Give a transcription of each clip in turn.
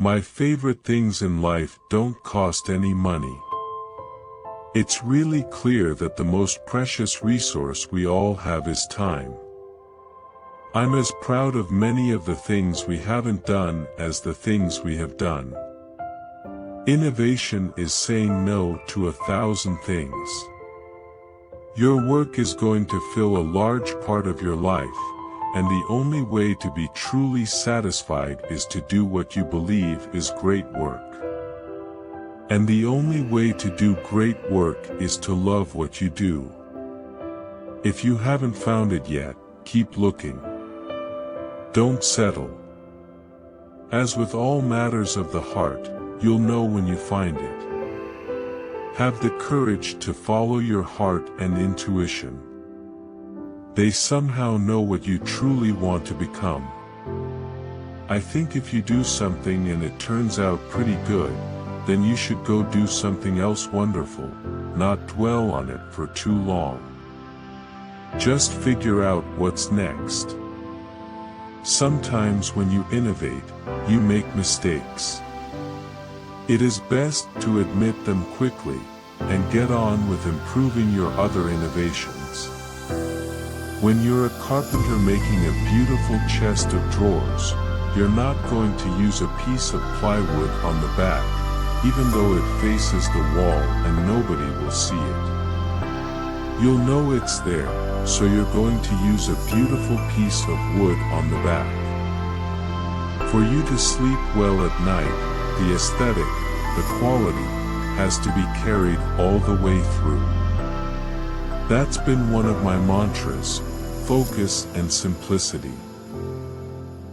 My favorite things in life don't cost any money. It's really clear that the most precious resource we all have is time. I'm as proud of many of the things we haven't done as the things we have done. Innovation is saying no to 1,000 things. Your work is going to fill a large part of your life, and the only way to be truly satisfied is to do what you believe is great work. And the only way to do great work is to love what you do. If you haven't found it yet, keep looking. Don't settle. As with all matters of the heart, you'll know when you find it. Have the courage to follow your heart and intuition. They somehow know what you truly want to become. I think if you do something and it turns out pretty good, then you should go do something else wonderful, not dwell on it for too long. Just figure out what's next. Sometimes when you innovate, you make mistakes. It is best to admit them quickly, and get on with improving your other innovations. When you're a carpenter making a beautiful chest of drawers, you're not going to use a piece of plywood on the back, even though it faces the wall and nobody will see it. You'll know it's there, so you're going to use a beautiful piece of wood on the back. For you to sleep well at night, the aesthetic, the quality, has to be carried all the way through. That's been one of my mantras: focus and simplicity.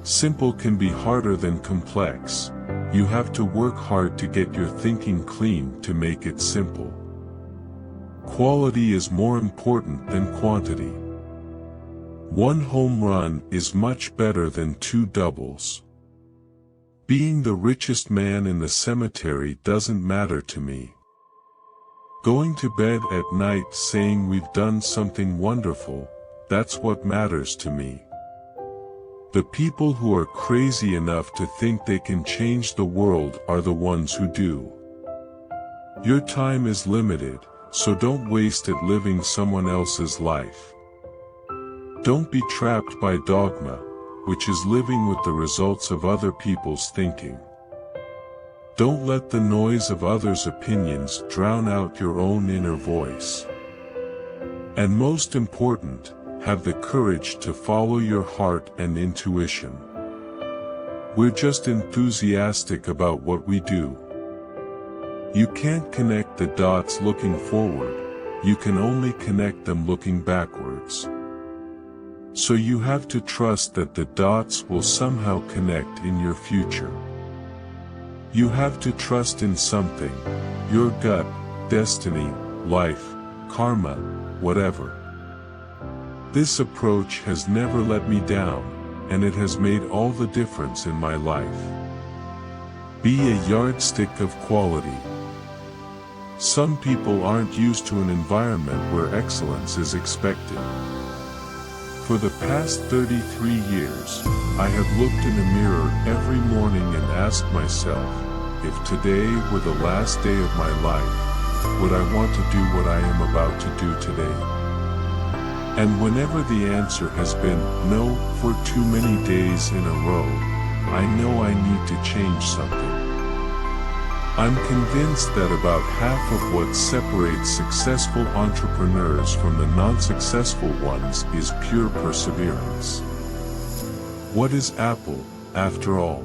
Simple can be harder than complex. You have to work hard to get your thinking clean to make it simple. Quality is more important than quantity. One home run is much better than 2 doubles. Being the richest man in the cemetery doesn't matter to me. Going to bed at night saying we've done something wonderful, that's what matters to me. The people who are crazy enough to think they can change the world are the ones who do. Your time is limited, so don't waste it living someone else's life. Don't be trapped by dogma, which is living with the results of other people's thinking. Don't let the noise of others' opinions drown out your own inner voice. And most important, have the courage to follow your heart and intuition. We're just enthusiastic about what we do. You can't connect the dots looking forward, you can only connect them looking backwards. So you have to trust that the dots will somehow connect in your future. You have to trust in something, your gut, destiny, life, karma, whatever. This approach has never let me down, and it has made all the difference in my life. Be a yardstick of quality. Some people aren't used to an environment where excellence is expected. For the past 33 years, I have looked in a mirror every morning and asked myself, if today were the last day of my life, would I want to do what I am about to do today? And whenever the answer has been no for too many days in a row, I know I need to change something. I'm convinced that about half of what separates successful entrepreneurs from the non-successful ones is pure perseverance. What is Apple, after all?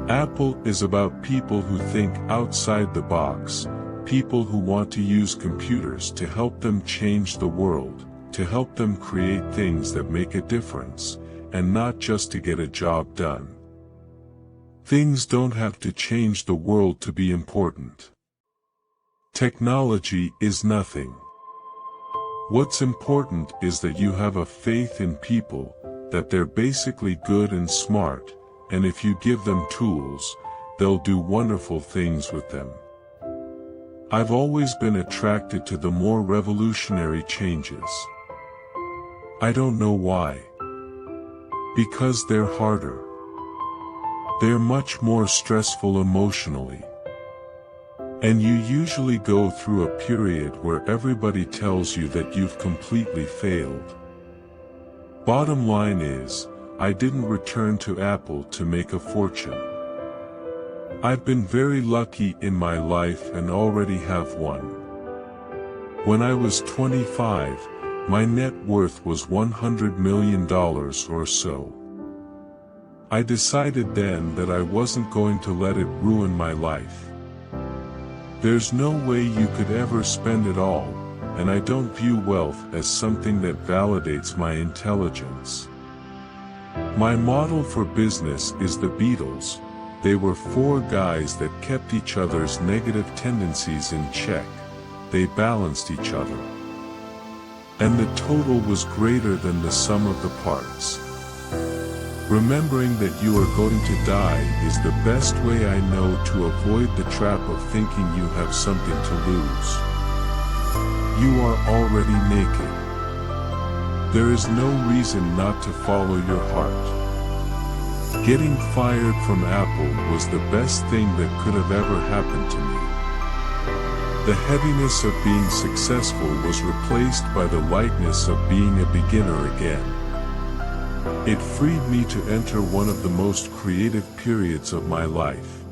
Apple is about people who think outside the box, people who want to use computers to help them change the world, to help them create things that make a difference, and not just to get a job done. Things don't have to change the world to be important. Technology is nothing. What's important is that you have a faith in people, that they're basically good and smart, and if you give them tools, they'll do wonderful things with them. I've always been attracted to the more revolutionary changes. I don't know why. Because they're harder. They're much more stressful emotionally. And you usually go through a period where everybody tells you that you've completely failed. Bottom line is, I didn't return to Apple to make a fortune. I've been very lucky in my life and already have one. When I was 25, my net worth was $100 million or so. I decided then that I wasn't going to let it ruin my life. There's no way you could ever spend it all, and I don't view wealth as something that validates my intelligence. My model for business is the Beatles. They were four guys that kept each other's negative tendencies in check. They balanced each other. And the total was greater than the sum of the parts. Remembering that you are going to die is the best way I know to avoid the trap of thinking you have something to lose. You are already naked. There is no reason not to follow your heart. Getting fired from Apple was the best thing that could have ever happened to me. The heaviness of being successful was replaced by the lightness of being a beginner again. It freed me to enter one of the most creative periods of my life.